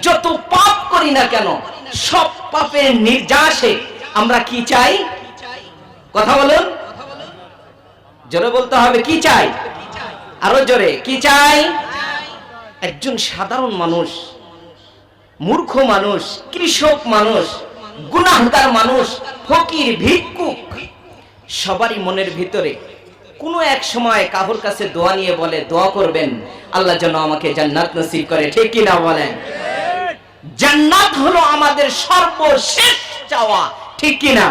যত পাপ করি না কেন সব পাপের নির্যাসে আমরা কি চাই? কথা বলুন, জোরে বলতে হবে, কি চাই? আরো জোরে, কি চাই? একজন সাধারণ মানুষ, মূর্খ মানুষ, কৃষক মানুষ, গুনাহগার মানুষ, ফকির, ভিক্ষুক, সবারই মনের ভিতরে কোনো এক সময় কারোর কাছে দোয়া নিয়ে বলে, দোয়া করবেন আল্লাহ যেন আমাকে জান্নাত নসিব করে। ঠিক কি না বলেন? জান্নাত হলো আমাদের সর্বশেষ চাওয়া। ঠিক কি না?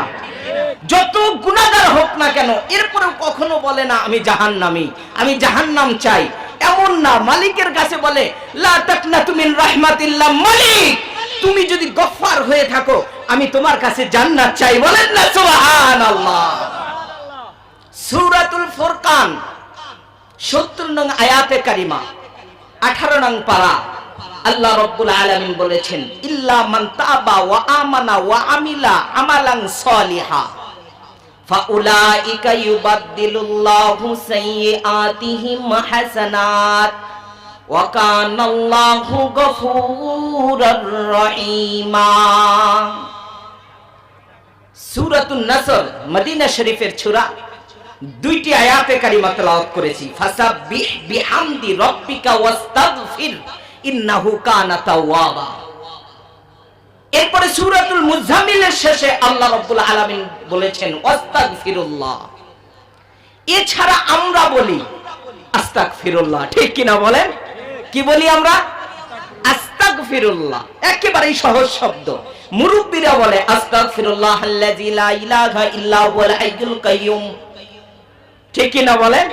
যত গুনাহগার হোক না কেন এরপরেও কখনো বলে না আমি জাহান্নামী, আমি জাহান্নাম চাই, এমন না। মালিকের কাছে বলে লা তাকনাতু মিন রাহমাতিল্লাহ, মালিক তুমি যদি গফফার হয়ে থাকো আমি তোমার কাছে জান্নাত চাই। বলেন না সুবহানাল্লাহ। সূরাতুল ফুরকান ৭০ নং আয়াতে কারিমা ১৮ নং পারা আল্লাহ রাব্বুল আলামিন বলেছেন, ইল্লা মান তাবা ওয়া আমানা ওয়া আমিলা আমালান সলিহা ফাউলাইকা ইউবাদদিলুল্লাহু সাইয়্যাতিহিম হাসানাত ওয়া কানাল্লাহু গফুরুর রহিমা। সূরাতুন নাসর মদিনা শরীফের সূরা, ২টি আয়াতে কারিমা তেলাওয়াত করেছি। ফাসাব্বিহ বিহামদি রাব্বিকা ওয়াস্তাগফির ইন্নাহু কানা তাওয়াবা। এরপরে সূরাতুল মুজাম্মিলের শেষে আল্লাহ রাব্বুল আলামিন বলেছেন ওয়াস্তাগফিরুল্লাহ। এছাড়া আমরা বলি আস্তাগফিরুল্লাহ। ঠিক কি না বলেন? কি বলি আমরা? আস্তাগফিরুল্লাহ, একেবারেই সহজ শব্দ। মুরব্বিরা বলে আস্তাগফিরুল্লাহ আল্লাযী লা ইলাহা ইল্লা হুয়াল হাইয়ুল কাইয়্যুম। ঠিক কি না বলেন?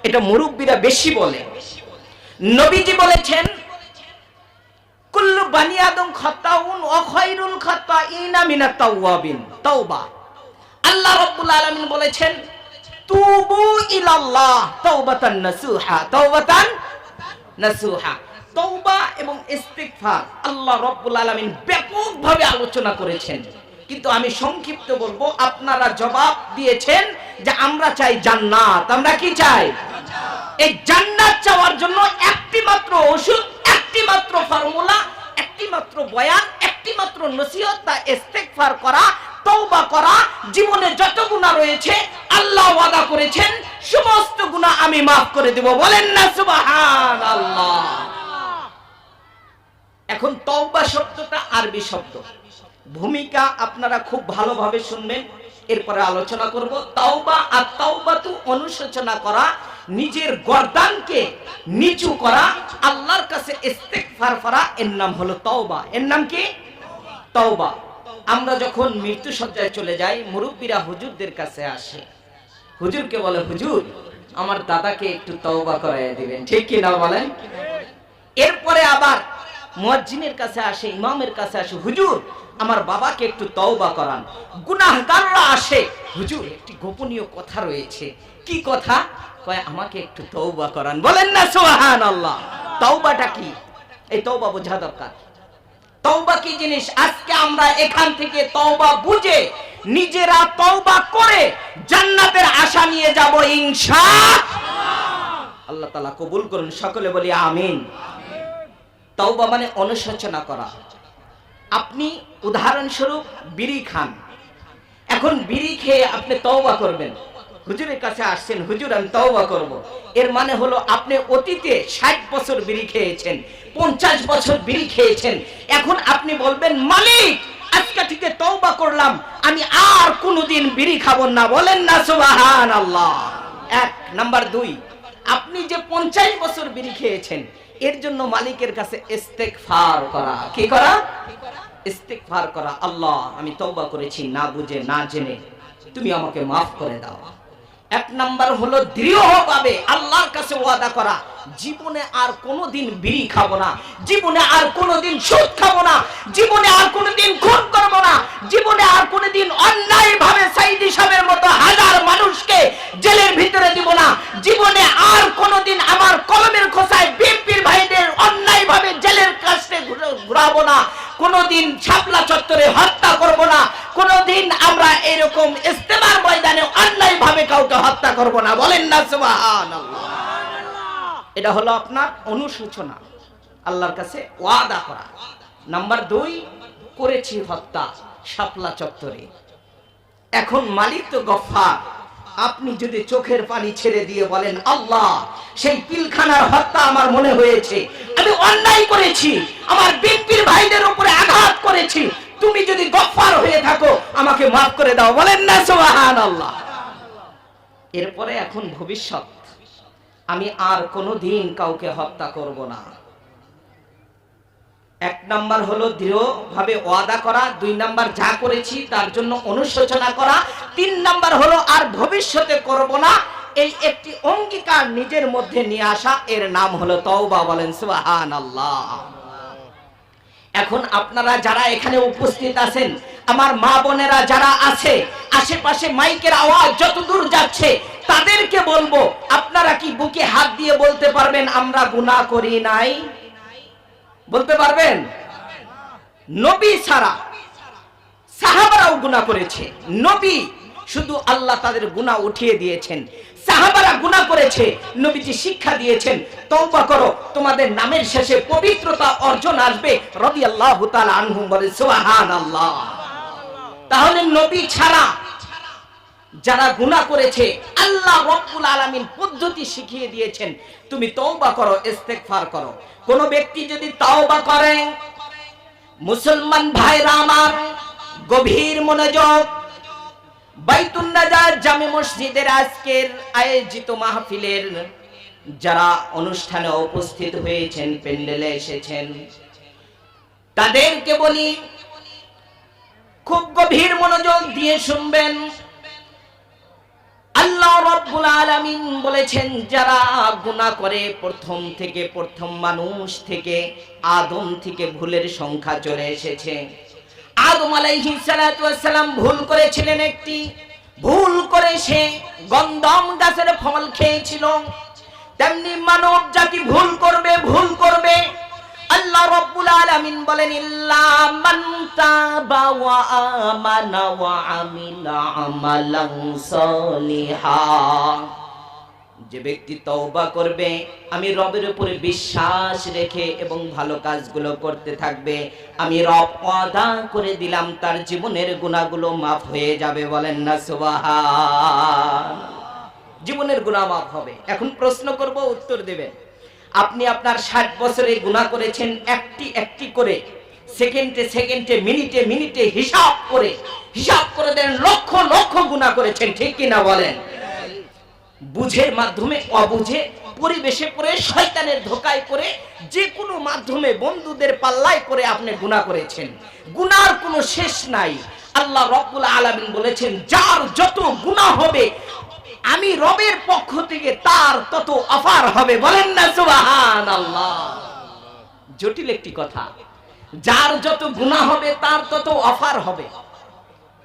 এটা মুরব্বিরা বেশি বলে। নবীজি বলেছেন কুল্লু বানি আদম খাতাউন ওয়া খায়রুল খাতাইনা মিনাত তাওয়াবিন। তাওবা, আল্লাহ রাব্বুল আলামিন বলেছেন তুবু ইলাল্লাহ তাওবাতান নাসুহা, তাওবাতান নাসুহা। তওবা এবং ইস্তিগফার আল্লাহ রাব্বুল আলামিন ব্যাপকভাবে আলোচনা করেছেন, কিন্তু আমি সংক্ষিপ্ত বলবো। আপনারা জবাব দিয়েছেন যে আমরা চাই জান্নাত। আমরা কি চাই? এই জান্নাত চাওয়ার জন্য একটি মাত্র ওষুধ, একটি মাত্র ফর্মুলা, একটি মাত্র বয়ান, একটি মাত্র নসিহত, তা ইস্তিগফার করা, তওবা করা। জীবনে যত গুনাহ রয়েছে আল্লাহ ওয়াদা করেছেন সমস্ত গুনাহ আমি মাফ করে দেব। বলেন না সুবহানাল্লাহ। এখন তওবা শব্দটা আরবি শব্দ, ভূমিকা আপনারা খুব ভালোভাবে শুনবেন, এরপরে আলোচনা করব। তাওবা আর তাওবাতু অনুশোচনা করা, নিজের গর্দানকে নিচু করা, আল্লাহর কাছে ইস্তিগফার করা, এর নাম হলো তাওবা। এর নাম কি? তাওবা। আমরা যখন মৃত্যু সজ্জায় চলে যাই, মুরব্বিরা হুজুরদের কাছে আসে, হুজুরকে বলে হুজুর আমার দাদাকে একটু তাওবা করাইয়া দিবেন। ঠিক কি না বলেন? এরপরে আবার মুয়াজ্জিনের কাছে আসে, ইমামের কাছে আসে, হুজুর আমার বাবাকে একটু তওবা করান। গুনাহগাররা আসে, হুজুর একটি গোপনীয় কথা রয়েছে। কি কথা? কয় আমাকে একটু তওবা করান। বলেন না সুবহানাল্লাহ। তওবাটা কি? এই তওবা বোঝা দরকার। তওবা কি জিনিস? আজকে আমরা এখান থেকে তওবা বুঝে নিজেরা তওবা করে জান্নাতের আশা নিয়ে যাব ইনশাআল্লাহ। আল্লাহ তাআলা কবুল করুন, সকলে বলি আমিন। তওবা মানে অনুশোচনা করা। আপনি উদাহরণস্বরূপ বিড়ি খান, এখন বিড়ি খেয়ে আপনি তওবা করবেন। হুজুরের কাছে আসছেন, হুজুর আমি তওবা করব। এর মানে হলো আপনি অতীতে ৬০ বছর বিড়ি খেয়েছেন, ৫০ বছর বিড়ি খেয়েছেন। এখন আপনি বলবেন মালিক আজকে থেকে তওবা করলাম, আমি আর কোনোদিন বিড়ি খাবো না। বলেন না সুবহানাল্লাহ। ১ নাম্বার ২, আপনি যে ৫০ বছর বিড়ি খেয়েছেন এর জন্য মালিকের কাছে ইস্তিগফার করা। কি করা? ইস্তিগফার করা। আল্লাহ আমি তওবা করেছি না বুঝে না জেনে, তুমি আমাকে মাফ করে দাও। ১ নাম্বার হলো দৃঢ়ভাবে আল্লাহর কাছে ওয়াদা করা, জীবনে আর কোনোদিন বিড়ি খাবো না, জীবনে আর কোনোদিন সুদ খাবো না, জীবনে আর কোনোদিন খুন করবো না, জীবনে আর কোনোদিন অন্যায়ভাবে সাইদি সাহেবের মতো হাজার মানুষকে জেলের ভিতরে দিব না, জীবনে আর কোনোদিন আমার কলমের খোসায় বিএনপির ভাইদের অন্যায়ভাবে জেলের কাছে ঘুরাবো না, কোনোদিন শাপলা চত্বরে হত্যা করব না, কোনোদিন আমরা এরকম ইস্তেমার ময়দানে অন্যায়ভাবে কাউকে হত্যা করব না। বলেন না সুবহানাল্লাহ। এটা হলো আপনার অনুশোচনা। আল্লাহর কাছে ওয়াদা করা। নাম্বার 2, করেছি হত্যা শাপলা চত্বরে। এখন মালিক তো গফফার, আপনি যদি চোখের পানি ছেড়ে দিয়ে বলেন আল্লাহ সেই পিলখানার হত্যা আমার মনে হয়েছে, আমি অন্যায় করেছি, আমার বিনপির ভাইদের উপরে আঘাত করেছি, তুমি যদি গফফার হয়ে থাকো আমাকে মাফ করে দাও, বলেন না সুবহানাল্লাহ। এরপরে এখন ভবিষ্যৎ, আমি আর কোনোদিন কাউকে হত্যা করব না। 1 নাম্বার হলো দৃঢ়ভাবে ওয়াদা করা, 2 নাম্বার যা করেছি তার জন্য অনুশোচনা করা, 3 নাম্বার হলো আর ভবিষ্যতে করব না, এই একটি অঙ্গীকার নিজের মধ্যে নিয়ে আসা, এর নাম হলো তওবা, বলেন সুবহানাল্লাহ। এখন আপনারা যারা এখানে উপস্থিত আছেন, আমার মা বোনেরা যারা আছে, আশেপাশে মাইকের আওয়াজ যতদূর যাচ্ছে তাদেরকে বলবো, আপনারা কি বুকে হাত দিয়ে বলতে পারবেন আমরা গুনাহ করি নাই? বলতে পারবেন? নবী ছাড়া সাহাবারাও গুনাহ করেছে, নবী শুধু আল্লাহ তাদের গুনাহ উঠিয়ে দিয়েছেন, সাহাবারা গুনাহ করেছে, নবীজি শিক্ষা দিয়েছেন তওবা করো, তোমাদের নামের শেষে পবিত্রতা অর্জন আসবে, রাদিয়াল্লাহু তাআলা আনহুম, বলে সুবহানাল্লাহ। তাহলে নবী ছাড়া যারা গুনাহ করেছে আল্লাহ রাব্বুল আলামিন পদ্ধতি শিখিয়ে দিয়েছেন, তুমি তওবা করো, ইস্তেগফার করো। কোন ব্যক্তি যদি তওবা করে, মুসলমান ভাইরা আমার গভীর মনোযোগ, বাইতুন নাজাত জামে মসজিদের আজকের আয়োজিত মাহফিলের যারা অনুষ্ঠানে উপস্থিত হয়েছেন, প্যান্ডেলে এসেছেন, তাদেরকে বলি খুব গভীর মনোযোগ দিয়ে শুনবেন। আল্লাহ রাব্বুল আলামিন বলেছেন যারা গুনাহ করে, প্রথম মানুষ থেকে আদম থেকে ভুলের সংখ্যা চলে এসেছে। আদম আলাইহিস সালাতু ওয়াস সালাম ভুল করেছিলেন, একটি ভুল করে সে গন্ধম গাছের ফল খেয়েছিল। তেমনি মানব জাতি ভুল করবে। আল্লাহ রাব্বুল আলামিন বলেন ইল্লা মান তাবা ওয়া আমানা ওয়া আমিলা আমালান সলিহা, যে ব্যক্তি তওবা করবে, আমি রবের উপরে বিশ্বাস রেখে এবং ভালো কাজগুলো করতে থাকবে, আমি রব ওয়াদা করে দিলাম তার জীবনের গুনাহগুলো মাফ হয়ে যাবে, বলেন না সুবহান। জীবনের গুনাহ মাফ হবে। এখন প্রশ্ন করব, উত্তর দেবেন। আপনি আপনার 60 বছরে গুনাহ করেছেন, একটি করে সেকেন্ডে মিনিটে হিসাব করে দেন, লক্ষ গুনাহ করেছেন, ঠিক কি না বলেন? বুঝের মাধ্যমে, অবুঝে, পরিবেশে পড়ে, শয়তানের ধোকায় পড়ে, যে কোনো মাধ্যমে, বন্ধুদের পাল্লায় করে আপনি গুনাহ করেছেন। গুনাহর কোনো শেষ নাই। আল্লাহ রাব্বুল আলামিন বলেছেন যার যত গুনাহ হবে আমি রবের পক্ষ থেকে তার তত অফার হবে, বলেন না সুবহানাল্লাহ। জটিল একটি কথা, যার যত গুনাহ হবে তার তত অফার হবে।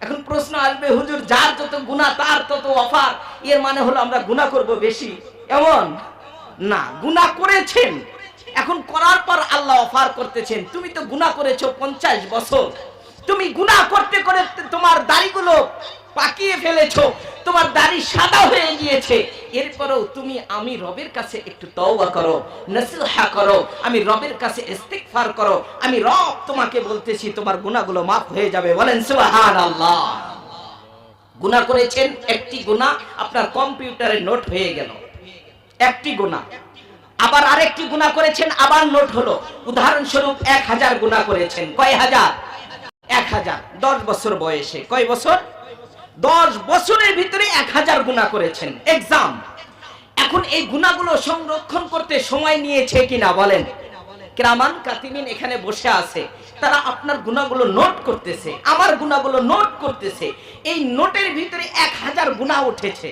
এখন প্রশ্ন আসবে, হুজুর যার যত গুনাহ তার তত অফার, এর মানে হলো আমরা গুনাহ করব বেশি? এমন না, গুনাহ করেছেন, এখন করার পর আল্লাহ অফার করতেছেন। তুমি তো গুনাহ করেছো 50 বছর, তুমি গুনাহ করতে তোমার দাড়িগুলো পাকিয়ে ফেলেছো, তোমার দাড়ি সাদা হয়ে গিয়েছে, এরপরেও আমি রবের কাছে একটু তওবা করো, নসিহা করো, আমি রবের কাছে ইস্তিগফার করো, আমি রব তোমাকে বলতেছি তোমার গুনাহগুলো মাফ হয়ে যাবে, বলেন সুবহানাল্লাহ। গুনাহ করেছেন, একটি গুনাহ আপনার কম্পিউটারে নোট হয়ে গেল, একটি গুনাহ। আবার আরেকটি গুনাহ করেছেন, আবার নোট হলো। উদাহরণস্বরূপ 1000 গুনাহ করেছেন। কয় হাজার? 1000। 10 বছর বয়সে, কয় বছর? 10 বছরের ভিতরে 1000 গুনাহ করেছেন। এক্সাম। এখন এই গুনাহগুলো সংরক্ষণ করতে সময় নিয়েছে কিনা বলেন? কিরামান কাতিবিন এখানে বসে আছে, তারা আপনার গুনাহগুলো নোট করতেছে, আমার গুনাহগুলো নোট করতেছে। এই নোটের ভিতরে 1000 গুনাহ উঠেছে।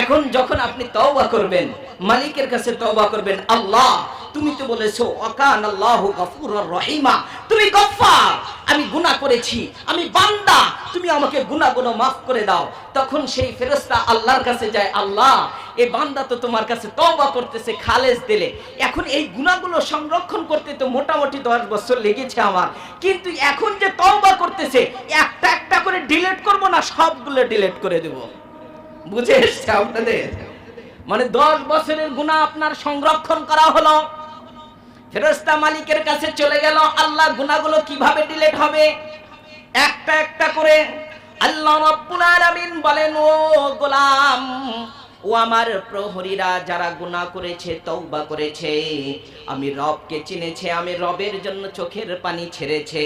এখন যখন আপনি তওবা করবেন, মালিকের কাছে তওবা করবেন, আল্লাহ তুমি তো বলেছো ওয়াকানাল্লাহু গফুরুর রহিমা, তুমি গফফার, আমি গুনাহ করেছি, আমি বান্দা, তুমি আমাকে গুনাহগুলো মাফ করে দাও। তখন সেই ফেরেশতা আল্লাহর কাছে যায়, আল্লাহ এই বান্দা তো তোমার কাছে তওবা করতেছে খালেস দিলে, এখন এই গুনাহগুলো সংরক্ষণ করতে তো মোটামুটি 10 বছর লেগেছে আমার, কিন্তু এখন যে তওবা করতেছে একটা করে ডিলিট করব না সবগুলো ডিলিট করে দেব। বুঝে এসছে আপনাদের? মানে 10 বছরের গুনাহ আপনার সংরক্ষণ করা হলো। ফেরেশতা মালিকের কাছে চলে গেল, আল্লাহ গুনাহগুলো কিভাবে ডিলিট হবে একটা একটা করে। আল্লাহ রাব্বুল আলামিন বলেন, ও গোলাম, ও আমার প্রহরীরা যারা গুনাহ করেছে, তওবা করেছে, আমি রবকে চিনেছে, আমি রবের জন্য চোখের পানি ছেড়েছে,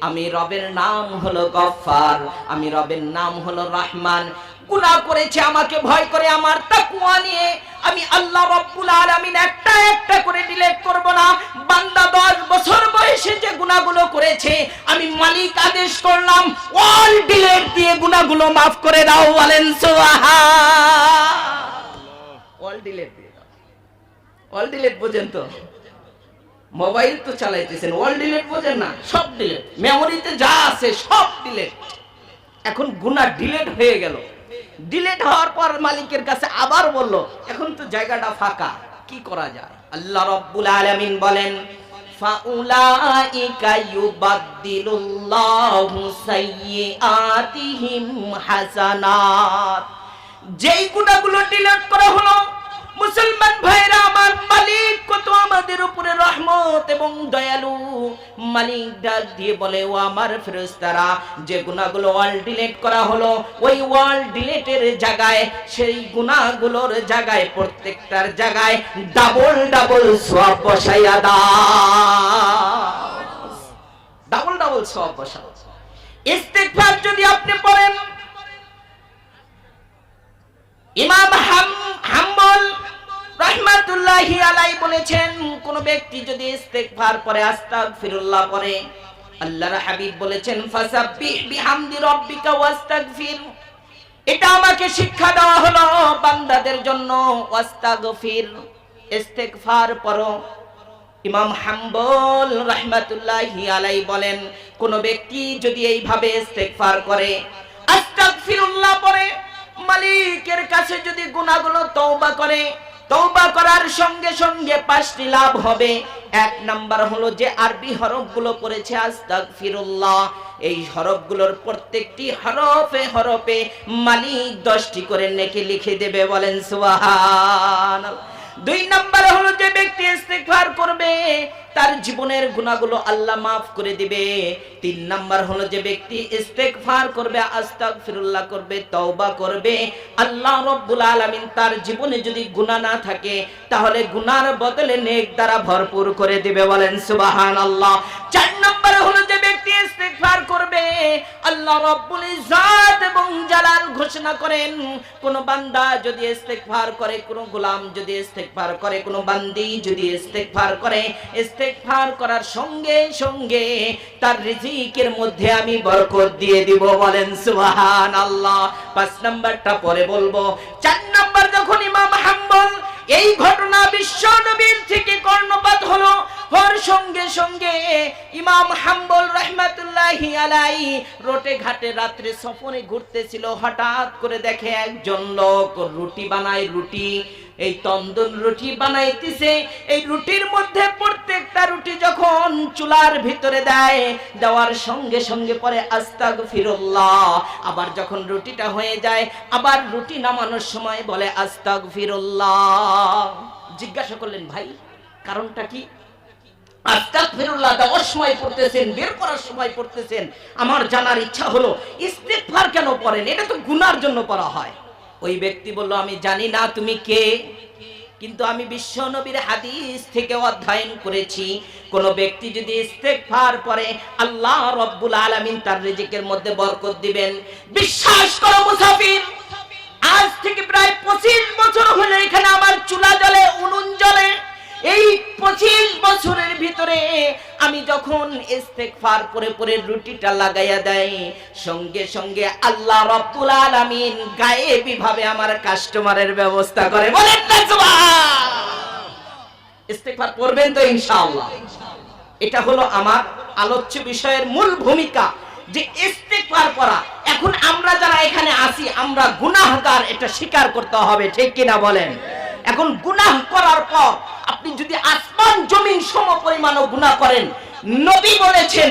আমি রবের নাম হলো গফফার, আমি রবের নাম হলো রহমান, গুনাহ করেছে আমাকে ভয় করে, আমার তাকওয়া নিয়ে আমি আল্লাহ রাব্বুল আলামিন একটা একটা করে ডিলিট করব না। বান্দা 10 বছর বয়সে যে গুনাহগুলো করেছে, আমি মালিক আদেশ করলাম অল ডিলিট দিয়ে গুনাহগুলো maaf করে দাও। বলেন সুবহানাল্লাহ। অল ডিলিট দিয়ে দাও। অল ডিলিট বোঝেন তো? মোবাইল তো চালাইতেছেন, অল ডিলিট বোঝেন না? সব ডিলিট, মেমোরিতে যা আছে সব ডিলিট। এখন গুনাহ ডিলিট হয়ে গেল। ডিলিট হওয়ার পর মালিকের কাছে আবার বলল, এখন তো জায়গাটা ফাঁকা, কি করা যায়? আল্লাহ রাব্বুল আলামিন বলেন, ফাউলাইকা ইউবাদদিলুল্লাহু সাইয়্যাতিহিম হাসানাত। যেই গুনাহগুলো ডিলিট করা হলো, মুসলমান ভাইরা আমার, মালিক কত আমাদের উপরে রহমত এবং দয়ালু। মালিক ডাক দিয়ে বলে, ও আমার ফেরেশতারা, যে গুনাহগুলো ওয়াল ডিলিট করা হলো, ওই ওয়াল ডিলিটের জায়গায়, সেই গুনাহগুলোর জায়গায়, প্রত্যেকটার জায়গায় ডাবল ডাবল সওয়াব বসাইয়া দাও। ডাবল ডাবল সওয়াব বসাও। ইস্তিগফার যদি আপনি পড়েন, ইমাম হাম্বল রাহমাতুল্লাহি আলাইহি বলেছেন, কোন ব্যক্তি যদি ইস্তিগফার পড়ে, আস্তাগফিরুল্লাহ পড়ে, আল্লাহর হাবিব বলেছেন, ফাসাব্বিহ বিহামদি রাব্বিকা ওয়াস্তাগফির। এটা আমাকে শিক্ষা দেওয়া হলো বান্দাদের জন্য। ওয়াস্তাগফির, ইস্তিগফার পড়ো। ইমাম হাম্বল রাহমাতুল্লাহি আলাইহি বলেন, কোন ব্যক্তি যদি এইভাবে ইস্তিগফার করে, আস্তাগফিরুল্লাহ পড়ে, মালিকের কাছে যদি গুনাহগুলো তওবা করে, তওবা করার সঙ্গে সঙ্গে 5টি লাভ হবে। 1 নাম্বার হলো যে আরবি হরফগুলো পড়েছে আস্তাগফিরুল্লাহ, এই হরফগুলোর প্রত্যেকটি হরফে হরফে মালিক 10টি করে নেকি লিখে দেবে। বলেন সুবহানাল্লাহ। 2 নাম্বার হলো যে ব্যক্তি ইস্তিগফার করবে, তার জীবনের গুনাহগুলো আল্লাহ maaf করে দিবে। 3 নাম্বার হলো যে ব্যক্তি ইস্তিগফার করবে, আস্তাগফিরুল্লাহ করবে, তওবা করবে, আল্লাহ রাব্বুল আলামিন তার জীবনে যদি গুনাহ না থাকে, তাহলে গুনার বদলে নেক দ্বারা ভরপুর করে দিবে। বলেন সুবহানাল্লাহ। 4 নাম্বার হলো যে ব্যক্তি ইস্তিগফার করবে, আল্লাহ রাব্বুল ইজ্জত এবং জালাল ঘোষণা করেন, কোন বান্দা যদি ইস্তিগফার করে, কোন গোলাম যদি ইস্তিগফার করে, কোন বান্দি যদি ইস্তিগফার করে, ইস্তিগফার করার সঙ্গে সঙ্গে তার রিজিকের মধ্যে আমি বরকত দিয়ে দিব। বলেন সুবহানাল্লাহ। 5 নাম্বারটা পরে বলবো। 4 নাম্বার যখন ইমাম হাম্বল এই ঘটনা বিশ্ব নবীর থেকে কর্ণপাত হলো, হওয়ার সঙ্গে সঙ্গে ইমাম হাম্বল রাহমাতুল্লাহি আলাইহি রোটে ঘাটে রাত্রে সফরে ঘুরতেছিল, হঠাৎ করে দেখে একজন লোক রুটি বানায়, রুটি, এই তন্দুর রুটি বানাইতেছে। এই রুটির মধ্যে প্রত্যেকটা রুটি যখন চুলার ভিতরে দেয়, দেওয়ার সঙ্গে সঙ্গে পরে আস্তাগফিরুল্লাহ, আবার যখন রুটিটা হয়ে যায়, আবার রুটি নামানোর সময় বলে আস্তাগফিরুল্লাহ। জিজ্ঞাসা করলেন, ভাই কারণটা কি? আস্তাগফিরুল্লাহ দেওয়ার সময় পড়তেছেন, বের করার সময় পড়তেছেন, আমার জানার ইচ্ছা হলো ইস্তিগফার কেন পড়েন? এটা তো গুনার জন্য পড়া হয়। ওই ব্যক্তি বলল, আমি জানি না তুমি কে, কিন্তু আমি বিশ্ব নবীর হাদিস থেকে অধ্যয়ন করেছি, কোন ব্যক্তি যদি ইস্তিগফার পড়ে, আল্লাহ রাব্বুল আলামিন তার রিজিকের মধ্যে বরকত দিবেন। বিশ্বাস করো মুসাফির, আজ থেকে প্রায় 25 বছর হলো এখানে আমার চুলা জ্বলে, উনুন জ্বলে। এই 25 বছরের ভিতরে আমি যখন ইস্তিগফার পরে পরে রুটিটা লাগাইয়া দেই, সঙ্গে সঙ্গে আল্লাহ রাব্বুল আলামিন গায়েবী ভাবে আমার কাস্টমারের ব্যবস্থা করে। বলেন না সুবহানাল্লাহ। ইস্তিগফার করবেন তো ইনশাআল্লাহ। এটা হলো আমার আলোচ্য বিষয়ের মূল ভূমিকা, যে ইস্তিগফার করা। এখন আমরা যারা এখানে আছি, আমরা গুনাহগার, এটা স্বীকার করতে হবে, ঠিক কিনা বলেন? এখন গুনাহ করার পর আপনি যদি আসমান জমিন সম পরিমাণও গুনাহ করেন, নবী বলেছেন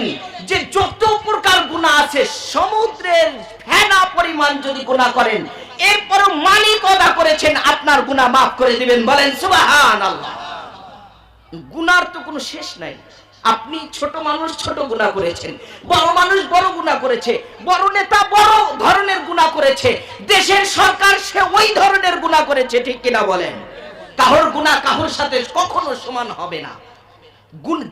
যে যত প্রকার গুনাহ আছে, সমুদ্রের ফেনা পরিমাণ যদি গুনাহ করেন, এরপরও মালিক ওয়াদা করেছেন আপনার গুনাহ maaf করে দিবেন। বলেন সুবহানাল্লাহ। গুনার তো কোনো শেষ নাই। আপনি ছোট মানুষ ছোট গুনাহ করেছেন, বড় মানুষ বড় গুনাহ করেছে, বড় নেতা বড় ধরনের গুনাহ করেছে, দেশের সরকার সে ওই ধরনের গুনাহ করেছে, ঠিক কিনা বলেন? কাহর গুনাহ কাহর সাথে কখনো সমান হবে না।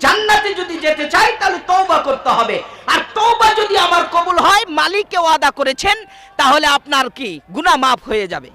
জান্নাতে যদি যেতে চাই তাহলে তওবা করতে হবে, আর তওবা যদি আমার কবুল হয়, মালিককে ওয়াদা করেছেন, তাহলে আপনার কি গুনাহ মাফ হয়ে যাবে।